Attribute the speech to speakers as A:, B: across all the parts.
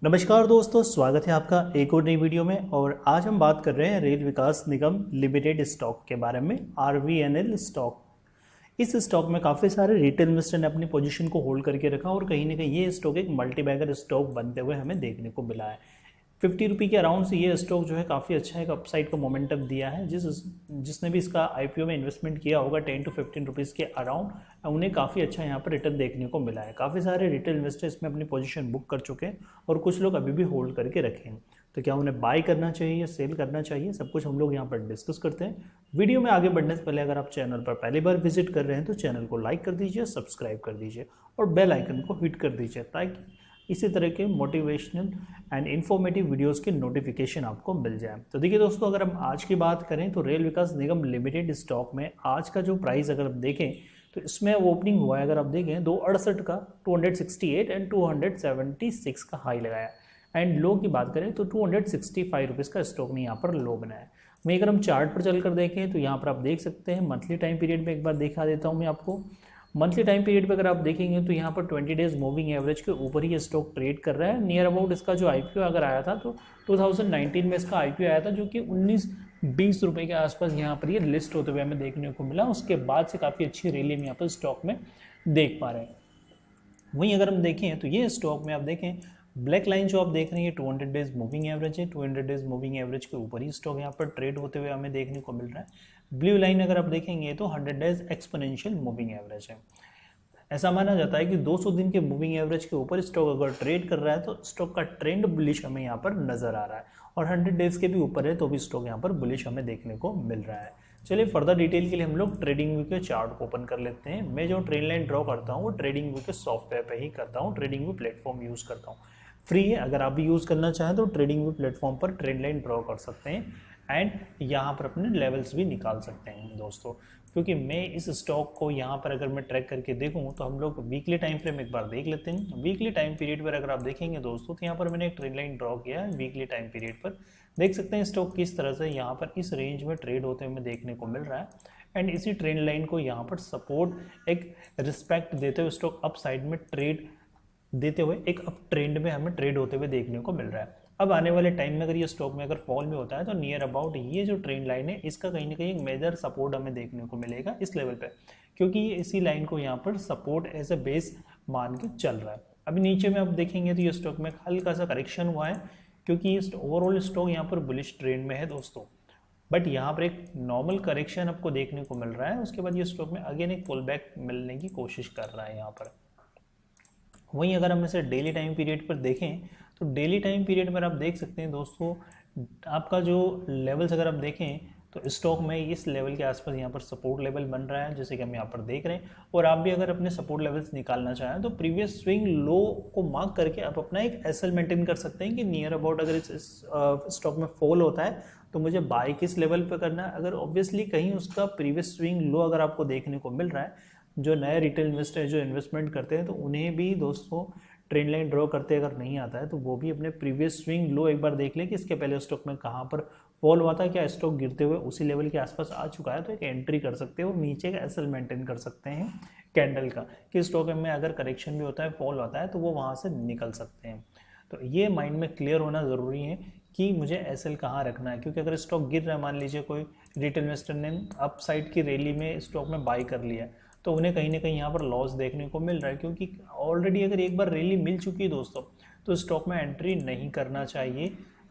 A: नमस्कार दोस्तों, स्वागत है आपका एक और नई वीडियो में। और आज हम बात कर रहे हैं रेल विकास निगम लिमिटेड स्टॉक के बारे में, RVNL स्टॉक। इस स्टॉक में काफ़ी सारे रिटेल इन्वेस्टर ने अपनी पोजीशन को होल्ड करके रखा और कहीं ना कहीं ये स्टॉक एक मल्टी बैगर स्टॉक बनते हुए हमें देखने को मिला है। 50 रुपये के अराउंड से ये स्टॉक जो है काफ़ी अच्छा एक अपसाइड का मोमेंटम दिया है। जिसने भी इसका IPO में इन्वेस्टमेंट किया होगा 10 to 15 रुपीज़ के अराउंड, उन्हें काफ़ी अच्छा यहाँ पर रिटर्न देखने को मिला है। काफ़ी सारे रिटेल इन्वेस्टर इसमें अपनी पोजीशन बुक कर चुके हैं और कुछ लोग अभी भी होल्ड करके रखे हैं। तो क्या उन्हें बाय करना चाहिए या सेल करना चाहिए, सब कुछ हम लोग यहाँ पर डिस्कस करते हैं। वीडियो में आगे बढ़ने से पहले अगर आप चैनल पर पहली बार विजिट कर रहे हैं तो चैनल को लाइक कर दीजिए, सब्सक्राइब कर दीजिए और बेल आइकन को हिट कर दीजिए ताकि इसी तरह के मोटिवेशनल एंड इन्फॉर्मेटिव वीडियोस की नोटिफिकेशन आपको मिल जाए। तो देखिए दोस्तों, अगर हम आज की बात करें तो रेल विकास निगम लिमिटेड स्टॉक में आज का जो प्राइस अगर आप देखें तो इसमें ओपनिंग हुआ है, अगर आप देखें 268 का 268 एंड 276 का हाई लगाया। एंड लो की बात करें तो 265 रुपीज़ का स्टॉक ने यहाँ पर लो बनाया। वहीं अगर हम चार्ट पर चलकर देखें तो यहाँ पर आप देख सकते हैं मंथली टाइम पीरियड में एक बार दिखा देता हूँ मैं आपको। मंथली टाइम पीरियड पे अगर आप देखेंगे तो यहाँ पर 20 डेज मूविंग एवरेज के ऊपर ही स्टॉक ट्रेड कर रहा है। नियर अबाउट इसका जो IPO अगर आया था तो 2019 में इसका IPO आया था, जो कि 19-20 रुपये के आसपास यहाँ पर ये लिस्ट होते हुए हमें देखने को मिला। उसके बाद से काफ़ी अच्छी रैली हम यहाँ पर स्टॉक में देख पा रहे हैं। वहीं अगर हम देखें तो ये स्टॉक में आप देखें ब्लैक लाइन जो आप देख रहे हैं 200 डेज मूविंग एवरेज है। 200 डेज मूविंग एवरेज के ऊपर ही स्टॉक यहाँ पर ट्रेड होते हुए हमें देखने को मिल रहा है। ब्लू लाइन अगर आप देखेंगे तो 100 डेज एक्सपोनेंशियल मूविंग एवरेज है। ऐसा माना जाता है कि 200 दिन के मूविंग एवरेज के ऊपर स्टॉक अगर ट्रेड कर रहा है तो स्टॉक का ट्रेंड बुलिश हमें यहाँ पर नजर आ रहा है, और 100 डेज के भी ऊपर है तो भी स्टॉक यहाँ पर बुलिश हमें देखने को मिल रहा है। चलिए फर्दर डिटेल के लिए हम लोग ट्रेडिंग व्यू के चार्ट को ओपन कर लेते हैं। मैं जो ट्रेंड लाइन ड्रॉ करता हूँ वो ट्रेडिंग व्यू के सॉफ्टवेयर पे ही करता हूँ। ट्रेडिंग व्यू प्लेटफॉर्म यूज़ करता हूँ, फ्री है। अगर आप भी यूज़ करना चाहें तो ट्रेडिंग व्यू प्लेटफॉर्म पर ट्रेंड लाइन ड्रॉ कर सकते हैं एंड यहाँ पर अपने लेवल्स भी निकाल सकते हैं दोस्तों। क्योंकि मैं इस स्टॉक को यहाँ पर अगर मैं ट्रैक करके देखूँ तो हम लोग वीकली टाइम फ्रेम एक बार देख लेते हैं। वीकली टाइम पीरियड पर अगर आप देखेंगे दोस्तों तो यहाँ पर मैंने एक ट्रेंड लाइन ड्रॉ किया है। वीकली टाइम पीरियड पर देख सकते हैं स्टॉक किस तरह से यहाँ पर इस रेंज में ट्रेड होते हुए देखने को मिल रहा है। एंड इसी ट्रेंड लाइन को यहाँ पर सपोर्ट एक रिस्पेक्ट देते हुए स्टॉक अप साइड में ट्रेड देते हुए एक अप ट्रेंड में हमें ट्रेड होते हुए देखने को मिल रहा है। अब आने वाले टाइम में अगर ये स्टॉक में अगर फॉल में होता है तो नियर अबाउट ये जो ट्रेंड लाइन है इसका कहीं ना कहीं एक मेजर सपोर्ट हमें देखने को मिलेगा इस लेवल पे, क्योंकि ये इसी लाइन को यहाँ पर सपोर्ट एज ए बेस मान के चल रहा है। अभी नीचे में आप देखेंगे तो ये स्टॉक में हल्का सा करेक्शन हुआ है, क्योंकि ये ओवरऑल स्टॉक यहाँ पर बुलिश ट्रेंड में है दोस्तों। बट यहाँ पर एक नॉर्मल करेक्शन आपको देखने को मिल रहा है। उसके बाद ये स्टॉक में अगेन एक पुल बैक मिलने की कोशिश कर रहा है यहाँ पर। वहीं अगर हम इसे डेली टाइम पीरियड पर देखें तो डेली टाइम पीरियड पर आप देख सकते हैं दोस्तों, आपका जो लेवल्स अगर आप देखें तो स्टॉक में इस लेवल के आसपास यहाँ पर सपोर्ट लेवल बन रहा है, जैसे कि हम यहाँ पर देख रहे हैं। और आप भी अगर अपने सपोर्ट लेवल्स निकालना चाहें तो प्रीवियस स्विंग लो को मार्क करके आप अपना एक SL मेंटेन कर सकते हैं कि नियर अबाउट अगर इस स्टॉक में फॉल होता है तो मुझे बाय किस लेवल पर करना है। अगर ऑब्वियसली कहीं उसका प्रीवियस स्विंग लो अगर आपको देखने को मिल रहा है, जो नए रिटेल इन्वेस्टर जो इन्वेस्टमेंट करते हैं तो उन्हें भी दोस्तों ट्रेंड लाइन ड्रॉ करते अगर नहीं आता है तो वो भी अपने प्रीवियस स्विंग लो एक बार देख लें कि इसके पहले स्टॉक में कहाँ पर फॉल हुआ था, क्या स्टॉक गिरते हुए उसी लेवल के आसपास आ चुका है तो एक एंट्री कर सकते हैं और नीचे का SL मेंटेन कर सकते हैं कैंडल का, कि स्टॉक में अगर करेक्शन भी होता है फॉल होता है तो वो वहाँ से निकल सकते हैं। तो ये माइंड में क्लियर होना ज़रूरी है कि मुझे SL कहाँ रखना है, क्योंकि अगर स्टॉक गिर रहा है, मान लीजिए कोई रिटेल इन्वेस्टर ने अप साइड की रैली में स्टॉक में बाई कर लिया तो उन्हें कहीं ना कहीं यहाँ पर लॉस देखने को मिल रहा है, क्योंकि ऑलरेडी अगर एक बार रैली मिल चुकी है दोस्तों तो स्टॉक में एंट्री नहीं करना चाहिए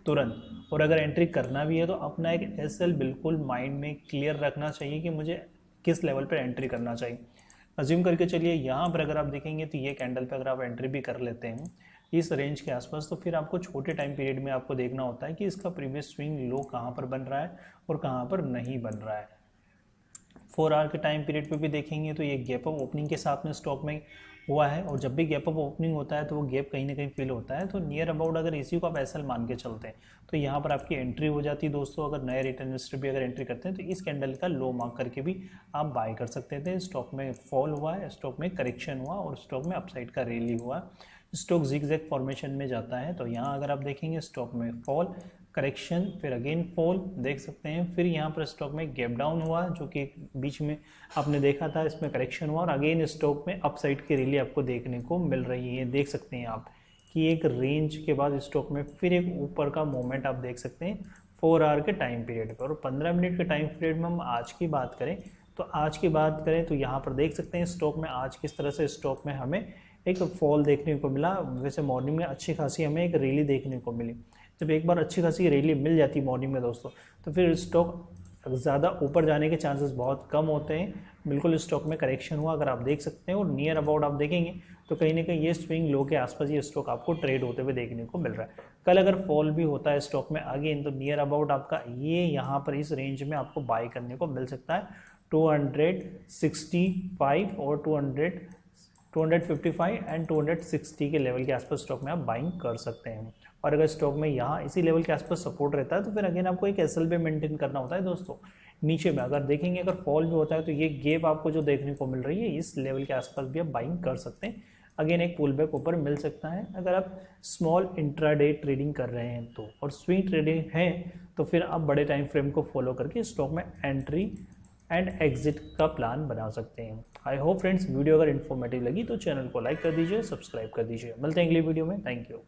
A: तुरंत। और अगर एंट्री करना भी है तो अपना एक SL बिल्कुल माइंड में क्लियर रखना चाहिए कि मुझे किस लेवल पर एंट्री करना चाहिए। अज्यूम करके चलिए यहाँ पर अगर आप देखेंगे तो ये कैंडल पे अगर आप एंट्री भी कर लेते हैं इस रेंज के आसपास, तो फिर आपको छोटे टाइम पीरियड में आपको देखना होता है कि इसका प्रीवियस स्विंग लो कहाँ पर बन रहा है और कहाँ पर नहीं बन रहा है। 4 आवर के टाइम पीरियड पे भी देखेंगे तो ये गैप अप ओपनिंग के साथ में स्टॉक में हुआ है, और जब भी गैप अप ओपनिंग होता है तो वो गैप कहीं ना कहीं फिल होता है। तो नियर अबाउट अगर इसी को आप SL मान के चलते हैं तो यहाँ पर आपकी एंट्री हो जाती है दोस्तों। अगर नए रिटेल इन्वेस्टर भी अगर एंट्री करते हैं तो इस कैंडल का लो मार्क करके भी आप बाय कर सकते थे। स्टॉक में फॉल हुआ है, स्टॉक में करेक्शन हुआ और स्टॉक में अपसाइड का रैली हुआ, स्टॉक जिगजैग फॉर्मेशन में जाता है। तो यहाँ अगर आप देखेंगे स्टॉक में फॉल, करेक्शन, फिर अगेन फॉल देख सकते हैं। फिर यहाँ पर स्टॉक में गैप डाउन हुआ जो कि बीच में आपने देखा था, इसमें करेक्शन हुआ और अगेन स्टॉक में अपसाइड की रैली आपको देखने को मिल रही है। देख सकते हैं आप कि एक रेंज के बाद स्टॉक में फिर एक ऊपर का मूवमेंट आप देख सकते हैं 4 आवर के टाइम पीरियड पर। और 15 मिनट के टाइम पीरियड में हम आज की बात करें तो यहाँ पर देख सकते हैं स्टॉक में आज किस तरह से स्टॉक में हमें एक फॉल देखने को मिला। वैसे मॉर्निंग में अच्छी खासी हमें एक रैली देखने को मिली। जब एक बार अच्छी खासी रैली मिल जाती है मॉर्निंग में दोस्तों, तो फिर स्टॉक ज़्यादा ऊपर जाने के चांसेस बहुत कम होते हैं। बिल्कुल स्टॉक में करेक्शन हुआ अगर आप देख सकते हैं, और नियर अबाउट आप देखेंगे तो कहीं ना कहीं ये स्विंग लो के आसपास ये स्टॉक आपको ट्रेड होते हुए देखने को मिल रहा है। कल अगर फॉल भी होता है स्टॉक में अगेन, तो नियर अबाउट आपका ये यहाँ पर इस रेंज में आपको बाय करने को मिल सकता है 265 और 255 एंड 260 के लेवल के आसपास स्टॉक में आप बाइंग कर सकते हैं। और अगर स्टॉक में यहाँ इसी लेवल के आसपास सपोर्ट रहता है तो फिर अगेन आपको एक एसएल पे मेंटेन करना होता है दोस्तों। नीचे में अगर देखेंगे अगर फॉल भी होता है तो ये गैप आपको जो देखने को मिल रही है इस लेवल के आसपास भी आप बाइंग कर सकते हैं। अगेन एक पुल बैक ऊपर मिल सकता है अगर आप स्मॉल इंट्राडे ट्रेडिंग कर रहे हैं तो, और स्विंग ट्रेडिंग है तो फिर आप बड़े टाइम फ्रेम को फॉलो करके स्टॉक में एंट्री एंड एग्जिट का प्लान बना सकते हैं। आई होप फ्रेंड्स वीडियो अगर इन्फॉर्मेटिव लगी तो चैनल को लाइक कर दीजिए, सब्सक्राइब कर दीजिए। मिलते हैं अगली वीडियो में। Thank you.